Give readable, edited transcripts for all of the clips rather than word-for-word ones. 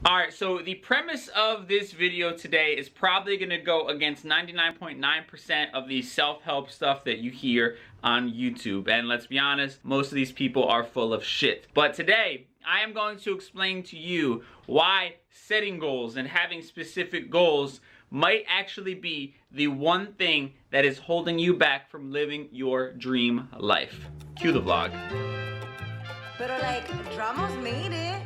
Alright, so the premise of this video today is probably going to go against 99.9% of the self-help stuff that you hear on YouTube. And let's be honest, most of these people are full of shit. But today, I am going to explain to you why setting goals and having specific goals might actually be the one thing that is holding you back from living your dream life. Cue the vlog. Pero like, Dramos made it.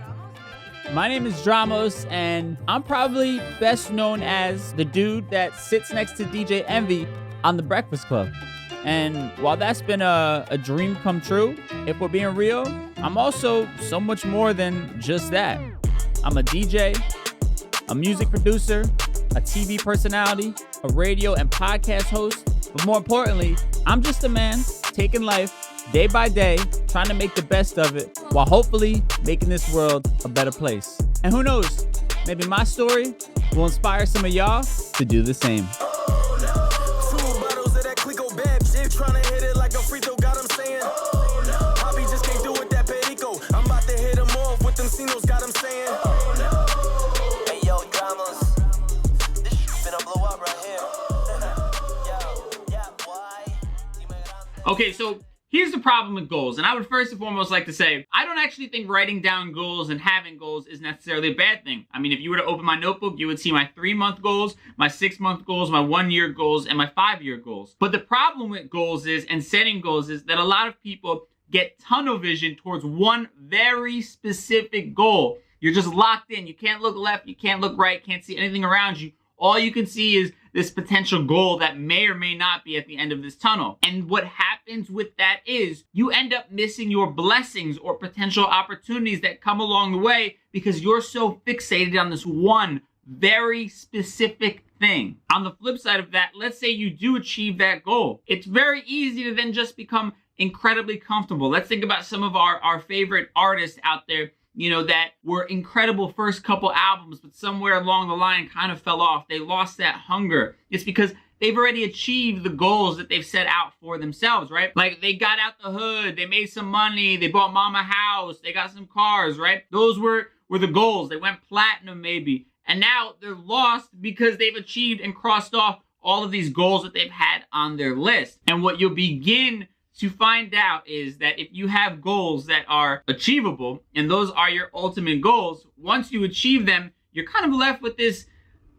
My name is Dramos, and I'm probably best known as the dude that sits next to DJ Envy on The Breakfast Club. And while that's been a dream come true, if we're being real, I'm also so much more than just that. I'm a DJ, a music producer, a TV personality, a radio and podcast host, but more importantly, I'm just a man taking life day by day, trying to make the best of it, while hopefully making this world a better place. And who knows, maybe my story will inspire some of y'all to do the same. Trying to hit it like a free throw, got him saying. Bobby just can't do it, that perico. I'm about to hit him off with them Cinos, got him saying. Hey yo, Dramos, this shit finna blow up right here. Okay, so here's the problem with goals, and I would first and foremost like to say, I don't actually think writing down goals and having goals is necessarily a bad thing. I mean, if you were to open my notebook, you would see my 3-month goals, my 6-month goals, my 1-year goals, and my 5-year goals. But the problem with goals is, and setting goals is, that a lot of people get tunnel vision towards one very specific goal. You're just locked in. You can't look left, you can't look right, can't see anything around you. All you can see is this potential goal that may or may not be at the end of this tunnel. And what happens with that is you end up missing your blessings or potential opportunities that come along the way because you're so fixated on this one very specific thing. On the flip side of that, let's say you do achieve that goal. It's very easy to then just become incredibly comfortable. Let's think about some of our favorite artists out there, you know, that were incredible first couple albums, but somewhere along the line kind of fell off. They lost that hunger. It's because they've already achieved the goals that they've set out for themselves, right? Like, they got out the hood, they made some money, they bought mom a house, they got some cars, right? Those were the goals. They went platinum maybe. And now they're lost because they've achieved and crossed off all of these goals that they've had on their list. And what you'll begin to find out is that if you have goals that are achievable, and those are your ultimate goals, once you achieve them, you're kind of left with this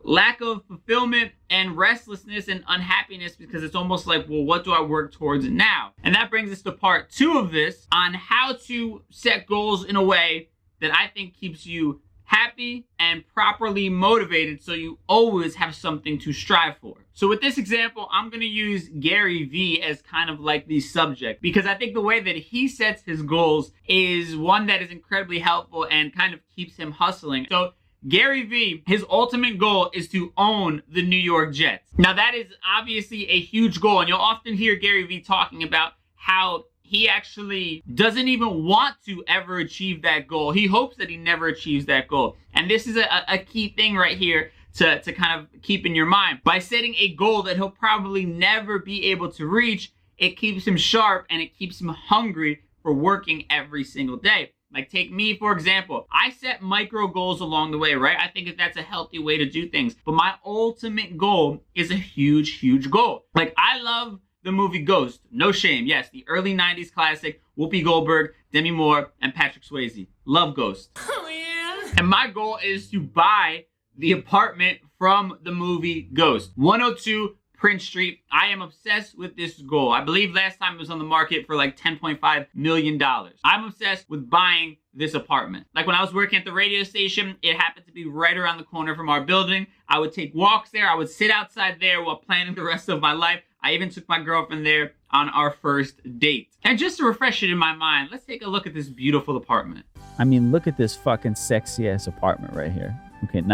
lack of fulfillment and restlessness and unhappiness because it's almost like, well, what do I work towards now? And that brings us to part 2 of this on how to set goals in a way that I think keeps you happy and properly motivated so you always have something to strive for. So with this example, I'm going to use Gary Vee as kind of like the subject because I think the way that he sets his goals is one that is incredibly helpful and kind of keeps him hustling. So Gary Vee, his ultimate goal is to own the New York Jets. Now that is obviously a huge goal, and you'll often hear Gary Vee talking about how he actually doesn't even want to ever achieve that goal. He hopes that he never achieves that goal. And this is a key thing right here to kind of keep in your mind. By setting a goal that he'll probably never be able to reach, it keeps him sharp and it keeps him hungry for working every single day. Like, take me, for example. I set micro goals along the way, right? I think that that's a healthy way to do things. But my ultimate goal is a huge, huge goal. Like, I love the movie Ghost. No shame. Yes, the early 90s classic. Whoopi Goldberg, Demi Moore, and Patrick Swayze. Love Ghost. Oh, yeah. And my goal is to buy the apartment from the movie Ghost. 102 Prince Street. I am obsessed with this goal. I believe last time it was on the market for like $10.5 million. I'm obsessed with buying this apartment. Like, when I was working at the radio station, it happened to be right around the corner from our building. I would take walks there. I would sit outside there while planning the rest of my life. I even took my girlfriend there on our first date. And just to refresh it in my mind, let's take a look at this beautiful apartment. I mean, look at this fucking sexy ass apartment right here. Okay,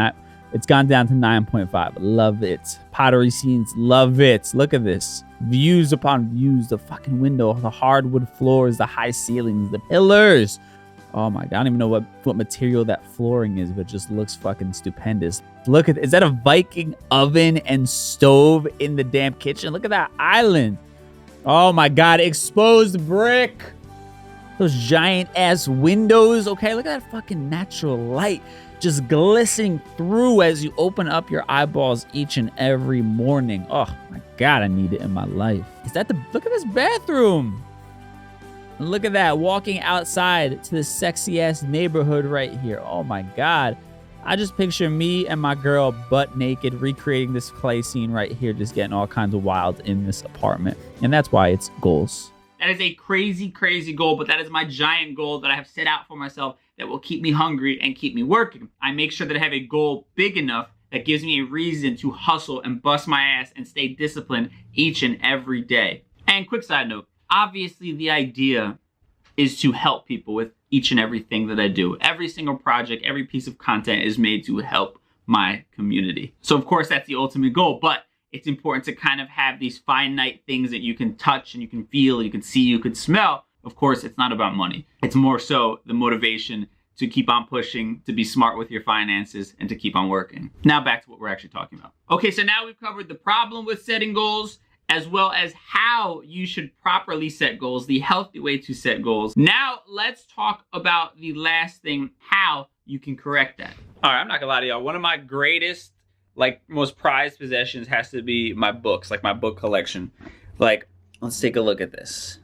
it's gone down to 9.5. Love it. Pottery scenes. Love it. Look at this. Views upon views. The fucking window. The hardwood floors. The high ceilings. The pillars. Oh my God. I don't even know what material that flooring is, but it just looks fucking stupendous. Look at, is that a Viking oven and stove in the damn kitchen? Look at that island. Oh my God. Exposed brick. Those giant ass windows. Okay, look at that fucking natural light. just glistening through as you open up your eyeballs each and every morning. Oh my God, I need it in my life. Look at this bathroom. Look at that, walking outside to this sexy ass neighborhood right here. Oh my God. I just picture me and my girl butt naked recreating this play scene right here, just getting all kinds of wild in this apartment. And that's why it's goals. That is a crazy, crazy goal, but that is my giant goal that I have set out for myself that will keep me hungry and keep me working. I make sure that I have a goal big enough that gives me a reason to hustle and bust my ass and stay disciplined each and every day. And quick side note, obviously the idea is to help people with each and everything that I do. Every single project, every piece of content is made to help my community. So of course that's the ultimate goal, but it's important to kind of have these finite things that you can touch and you can feel, you can see, you can smell. Of course, it's not about money. It's more so the motivation to keep on pushing, to be smart with your finances, and to keep on working. Now back to what we're actually talking about. Okay, so now we've covered the problem with setting goals, as well as how you should properly set goals, the healthy way to set goals. Now, let's talk about the last thing, how you can correct that. All right, I'm not gonna lie to y'all. One of my greatest, most prized possessions has to be my books, my book collection. Let's take a look at this.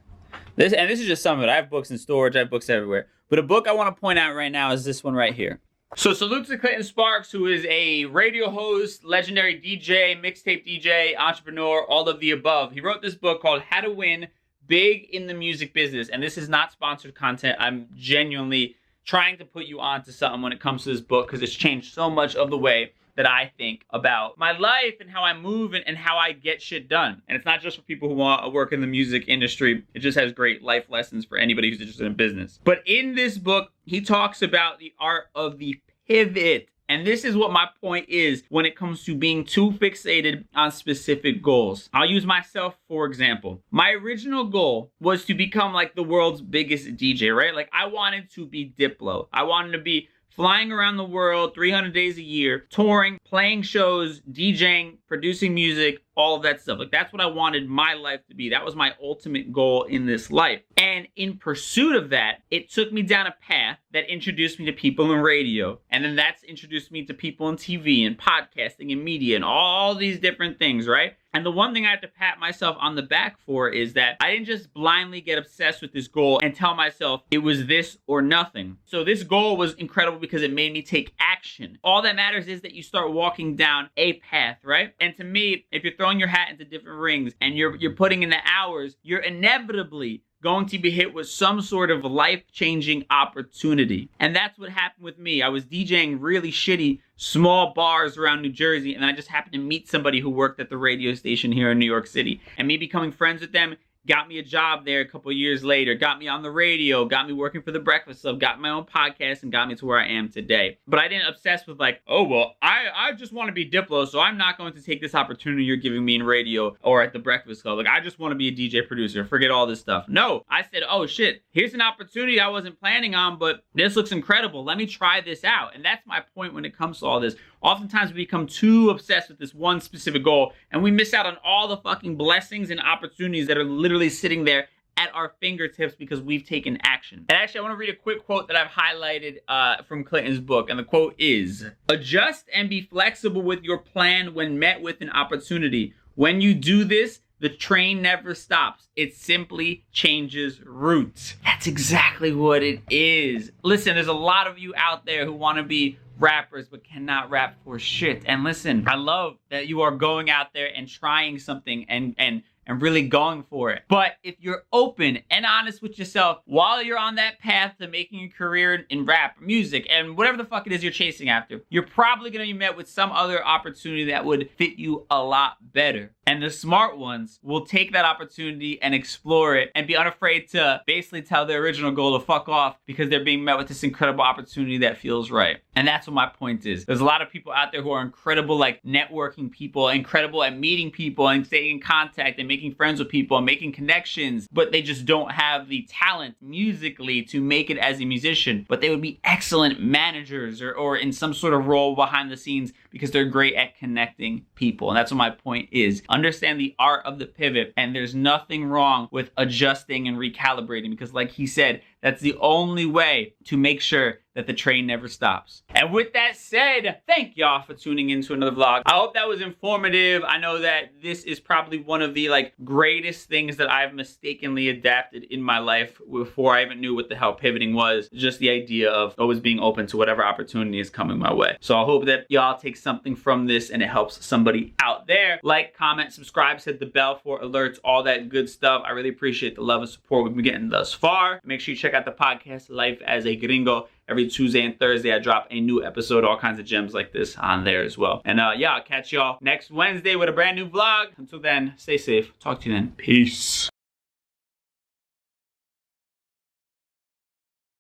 This is just some of it. I have books in storage, I have books everywhere. But a book I wanna point out right now is this one right here. So salute to Clinton Sparks, who is a radio host, legendary DJ, mixtape DJ, entrepreneur, all of the above. He wrote this book called How to Win Big in the Music Business. And this is not sponsored content. I'm genuinely trying to put you onto something when it comes to this book because it's changed so much of the way that I think about my life and how I move and how I get shit done. And it's not just for people who want to work in the music industry. It just has great life lessons for anybody who's interested in business. But in this book, he talks about the art of the pivot. And this is what my point is when it comes to being too fixated on specific goals. I'll use myself for example. My original goal was to become the world's biggest DJ, right? I wanted to be Diplo. I wanted to be flying around the world 300 days a year, touring, playing shows, DJing, producing music, all of that stuff. That's what I wanted my life to be. That was my ultimate goal in this life. And in pursuit of that, it took me down a path that introduced me to people in radio. And then that's introduced me to people in TV and podcasting and media and all these different things, right? And the one thing I have to pat myself on the back for is that I didn't just blindly get obsessed with this goal and tell myself it was this or nothing. So this goal was incredible because it made me take action. All that matters is that you start walking down a path, right? And to me, if you're throwing your hat into different rings and you're putting in the hours, you're inevitably going to be hit with some sort of life-changing opportunity. And that's what happened with me. I was DJing really shitty small bars around New Jersey, and I just happened to meet somebody who worked at the radio station here in New York City. And me becoming friends with them got me a job there a couple years later, got me on the radio, got me working for The Breakfast Club, got my own podcast, and got me to where I am today. But I didn't obsess with I just want to be Diplo, so I'm not going to take this opportunity you're giving me in radio or at The Breakfast Club. I just want to be a DJ producer. Forget all this stuff. No, I said, oh shit, here's an opportunity I wasn't planning on, but this looks incredible. Let me try this out. And that's my point when it comes to all this. Oftentimes we become too obsessed with this one specific goal and we miss out on all the fucking blessings and opportunities that are literally sitting there at our fingertips because we've taken action. And actually, I want to read a quick quote that I've highlighted from Clinton's book. And the quote is, "Adjust and be flexible with your plan when met with an opportunity. When you do this, the train never stops. It simply changes routes." That's exactly what it is. Listen, there's a lot of you out there who want to be rappers but cannot rap for shit. And listen, I love that you are going out there and trying something and really going for it. But if you're open and honest with yourself while you're on that path to making a career in rap, music, and whatever the fuck it is you're chasing after, you're probably going to be met with some other opportunity that would fit you a lot better. And the smart ones will take that opportunity and explore it and be unafraid to basically tell their original goal to fuck off because they're being met with this incredible opportunity that feels right. And that's what my point is. There's a lot of people out there who are incredible, networking people, incredible at meeting people and staying in contact and making friends with people and making connections, but they just don't have the talent musically to make it as a musician. But they would be excellent managers or in some sort of role behind the scenes because they're great at connecting people. And that's what my point is. Understand the art of the pivot, and there's nothing wrong with adjusting and recalibrating because like he said, that's the only way to make sure that the train never stops. And with that said, thank y'all for tuning in to another vlog. I hope that was informative. I know that this is probably one of the greatest things that I've mistakenly adapted in my life before I even knew what the hell pivoting was. Just the idea of always being open to whatever opportunity is coming my way. So I hope that y'all take something from this and it helps somebody out there. Like, comment, subscribe, hit the bell for alerts, all that good stuff. I really appreciate the love and support we've been getting thus far. Make sure you check out the podcast Life as a Gringo. Every Tuesday and Thursday, I drop a new episode, all kinds of gems like this on there as well. And yeah, I'll catch y'all next Wednesday with a brand new vlog. Until then, stay safe. Talk to you then. Peace.